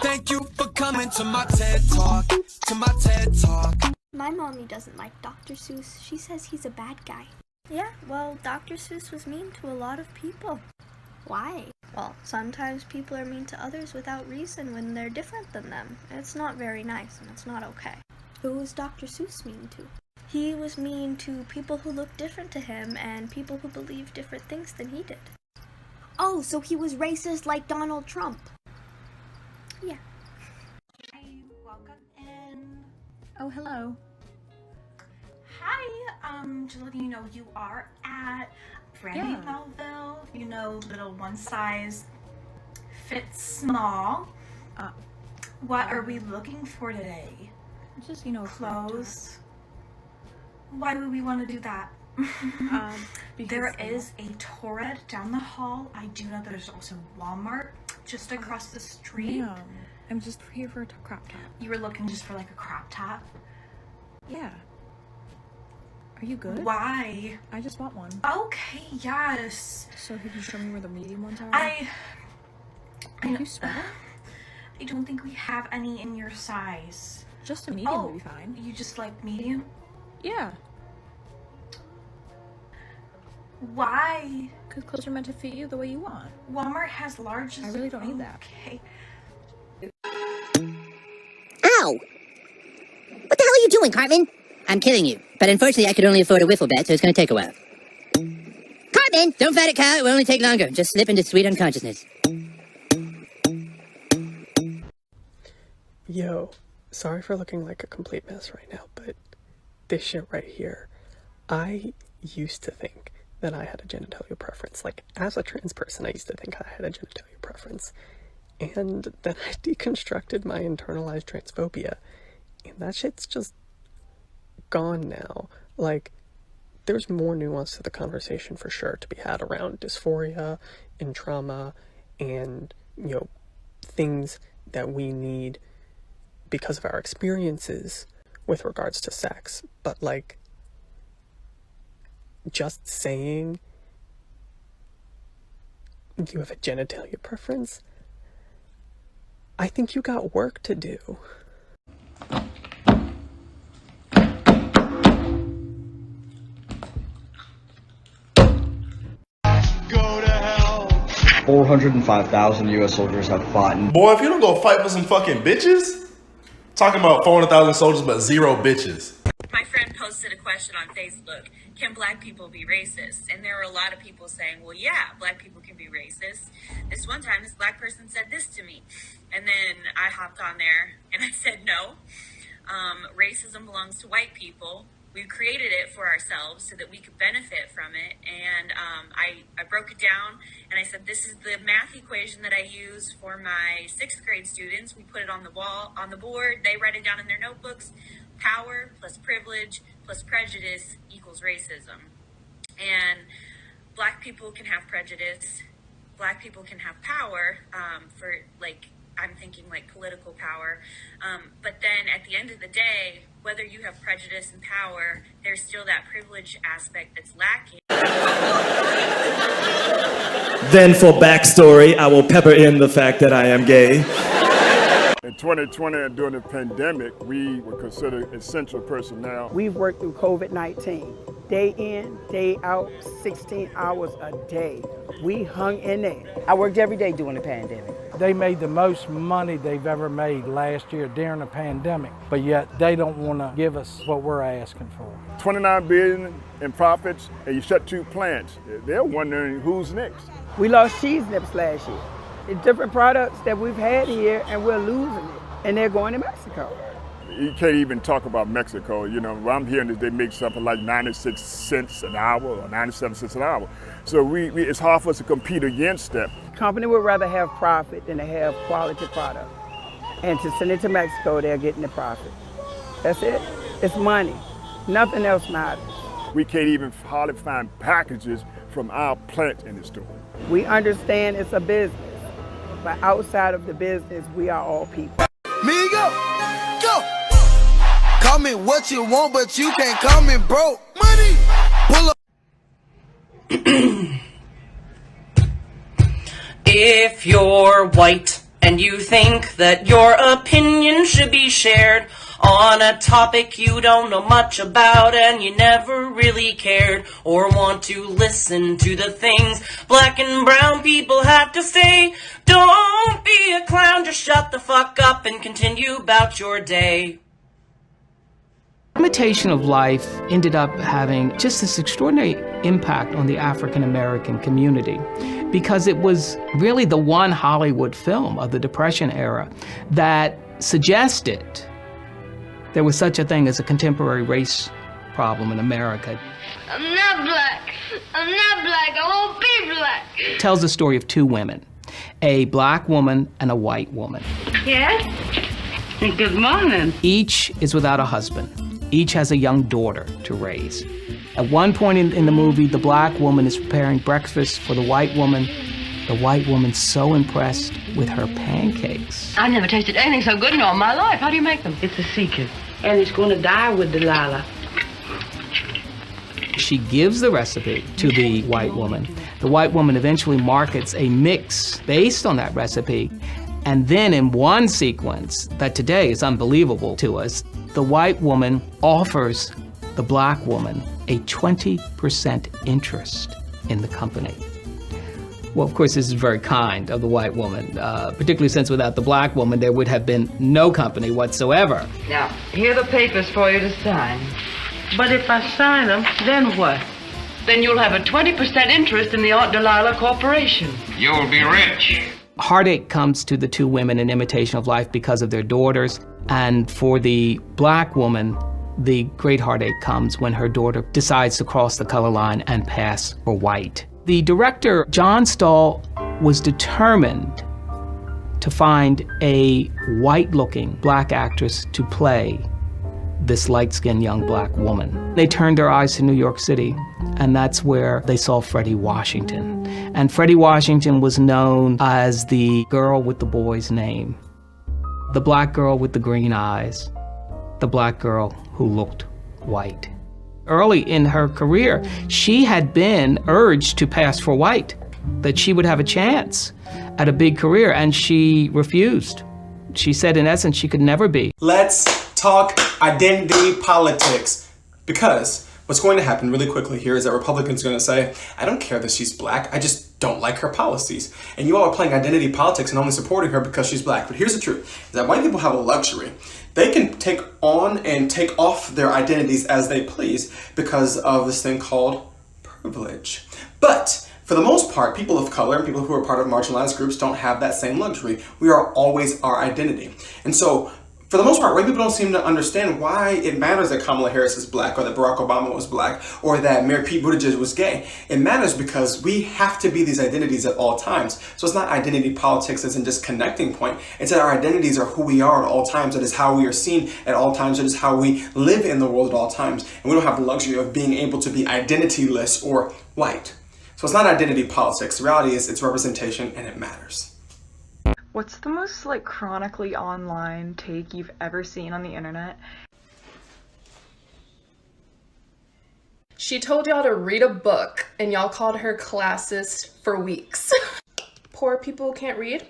Thank you for coming to my TED Talk, My mommy doesn't like Dr. Seuss. She says he's a bad guy. Yeah, well, Dr. Seuss was mean to a lot of people. Why? Well, sometimes people are mean to others without reason when they're different than them. It's not very nice and it's not okay. Who was Dr. Seuss mean to? He was mean to people who looked different to him and people who believed different things than he did. Oh, so he was racist like Donald Trump. Yeah. Hi, welcome in. Oh, hello. Hi, just letting you know you are at Brandy Melville. You know, little one size fits small. What are we looking for today? Just, you know, Clothes. Why would we want to do that? There is a Torrid down the hall. I do know there's also Walmart just across the street. Yeah, I'm just here for a crop top. You were looking just for like a crop top? Yeah. Are you good? Why? I just want one. Okay, yes. So could you show me where the medium ones are? I you sweat? I don't think we have any in your size. Just a medium would be fine. You just like medium? Yeah. Why? Because clothes are meant to fit you the way you want. Walmart has large. I really don't need that. Okay. Ow! What the hell are you doing, Cartman? I'm killing you, but unfortunately I could only afford a wiffle bat, so it's gonna take a while. Cartman! Don't fight it, Kyle. It will only take longer. Just slip into sweet unconsciousness. Yo, sorry for looking like a complete mess right now, but this shit right here, I used to think that I had a genitalia preference. Like, as a trans person, I used to think I had a genitalia preference. And then I deconstructed my internalized transphobia, and that shit's just gone now. Like, there's more nuance to the conversation for sure to be had around dysphoria and trauma and, you know, things that we need because of our experiences with regards to sex. But, like, just saying you have a genitalia preference, I think you got work to do. Go to hell. 405,000 U.S. soldiers have fought in. Boy, if you don't go fight for some fucking bitches, talking about 400,000 soldiers but 0 bitches. My friend posted a question on Facebook, can black people be racist? And there were a lot of people saying, well, yeah, black people can be racist. This one time, this black person said this to me. And then I hopped on there and I said, no, racism belongs to white people. We created it for ourselves so that we could benefit from it. And I broke it down and I said, this is the math equation that I use for my 6th grade students. We put it on the wall, on the board. They write it down in their notebooks. Power plus privilege plus prejudice equals racism. And black people can have prejudice. Black people can have power for, like, I'm thinking like political power. But then at the end of the day, whether you have prejudice and power, there's still that privilege aspect that's lacking. Then for backstory, I will pepper in the fact that I am gay. In 2020 and during the pandemic, we were considered essential personnel. We've worked through COVID-19, day in, day out, 16 hours a day. We hung in there. I worked every day during the pandemic. They made the most money they've ever made last year during the pandemic, but yet they don't want to give us what we're asking for. $29 billion in profits, and you shut 2 plants. They're wondering who's next. We lost cheese nips last year. It's different products that we've had here, and we're losing it, and they're going to Mexico. You can't even talk about Mexico. You know, what I'm hearing is they make something like 96 cents an hour or 97 cents an hour. So it's hard for us to compete against that. Company would rather have profit than to have quality product. And to send it to Mexico, they're getting the profit. That's it. It's money. Nothing else matters. We can't even hardly find packages from our plant in the store. We understand it's a business, but outside of the business, we are all people. Migo, go! Call me what you want, but you can't call me broke. Money! Pull up. If you're white and you think that your opinion should be shared on a topic you don't know much about and you never really cared or want to listen to the things black and brown people have to say, don't be a clown, just shut the fuck up and continue about your day. Imitation of Life ended up having just this extraordinary impact on the African American community because it was really the one Hollywood film of the Depression era that suggested there was such a thing as a contemporary race problem in America. I'm not black. I'm not black. I won't be black. It tells the story of two women, a black woman and a white woman. Yes? Good morning. Each is without a husband. Each has a young daughter to raise. At one point in the movie, the black woman is preparing breakfast for the white woman. The white woman's so impressed with her pancakes. I never tasted anything so good in all my life. How do you make them? It's a secret. And it's going to die with Delilah. She gives the recipe to the white woman. The white woman eventually markets a mix based on that recipe. And then in one sequence that today is unbelievable to us, the white woman offers the black woman a 20% interest in the company. Well, of course, this is very kind of the white woman, particularly since without the black woman, there would have been no company whatsoever. Now, here are the papers for you to sign. But if I sign them, then what? Then you'll have a 20% interest in the Aunt Delilah Corporation. You'll be rich. Heartache comes to the two women in Imitation of Life because of their daughters. And for the black woman, the great heartache comes when her daughter decides to cross the color line and pass for white. The director, John Stahl, was determined to find a white-looking black actress to play this light-skinned young black woman. They turned their eyes to New York City, and that's where they saw Freddie Washington. And Freddie Washington was known as the girl with the boy's name, the black girl with the green eyes, the black girl who looked white. Early in her career, she had been urged to pass for white, that she would have a chance at a big career, and she refused. She said, in essence, she could never be. Let's talk identity politics, because what's going to happen really quickly here is that Republicans are going to say, I don't care that she's black, I just don't like her policies. And you all are playing identity politics and only supporting her because she's black. But here's the truth, is that white people have a luxury. They can take on and take off their identities as they please because of this thing called privilege. But for the most part, people of color and people who are part of marginalized groups don't have that same luxury. We are always our identity. And so, for the most part, white people don't seem to understand why it matters that Kamala Harris is black, or that Barack Obama was black, or that Mayor Pete Buttigieg was gay. It matters because we have to be these identities at all times. So it's not identity politics as in just connecting point. It's that our identities are who we are at all times. It is how we are seen at all times. It is how we live in the world at all times. And we don't have the luxury of being able to be identityless or white. So it's not identity politics. The reality is it's representation, and it matters. What's the most chronically online take you've ever seen on the internet? She told y'all to read a book and y'all called her classist for weeks. Poor people can't read.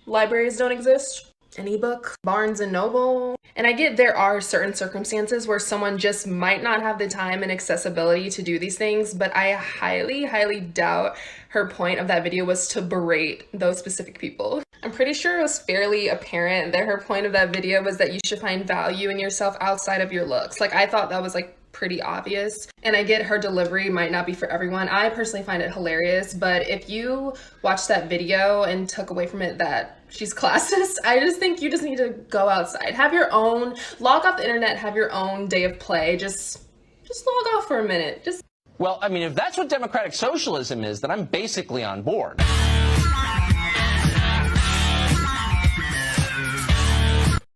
Libraries don't exist. An ebook, Barnes and Noble. And I get there are certain circumstances where someone just might not have the time and accessibility to do these things, but I highly, highly doubt her point of that video was to berate those specific people. I'm pretty sure it was fairly apparent that her point of that video was that you should find value in yourself outside of your looks. I thought that was pretty obvious. And I get her delivery might not be for everyone. I personally find it hilarious, but if you watch that video and took away from it that she's classist, I just think you just need to go outside. Have your own, log off the internet, have your own day of play. Just log off for a minute. Well, I mean, if that's what democratic socialism is, then I'm basically on board.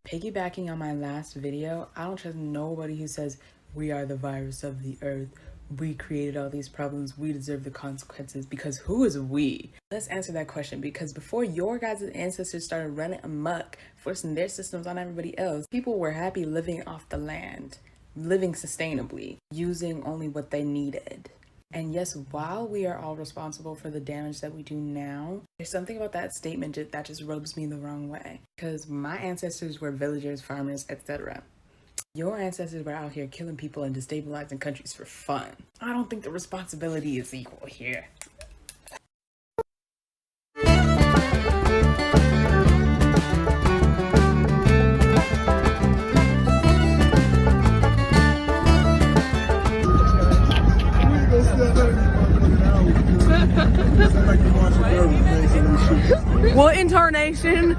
Piggybacking on my last video, I don't trust nobody who says, we are the virus of the earth. We created all these problems. We deserve the consequences. Because who is we? Let's answer that question, because before your guys' ancestors started running amok, forcing their systems on everybody else, people were happy living off the land, living sustainably, using only what they needed. And yes, while we are all responsible for the damage that we do now, there's something about that statement that just rubs me the wrong way. Because my ancestors were villagers, farmers, etc. Your ancestors were out here killing people and destabilizing countries for fun. I don't think the responsibility is equal here. What incarnation?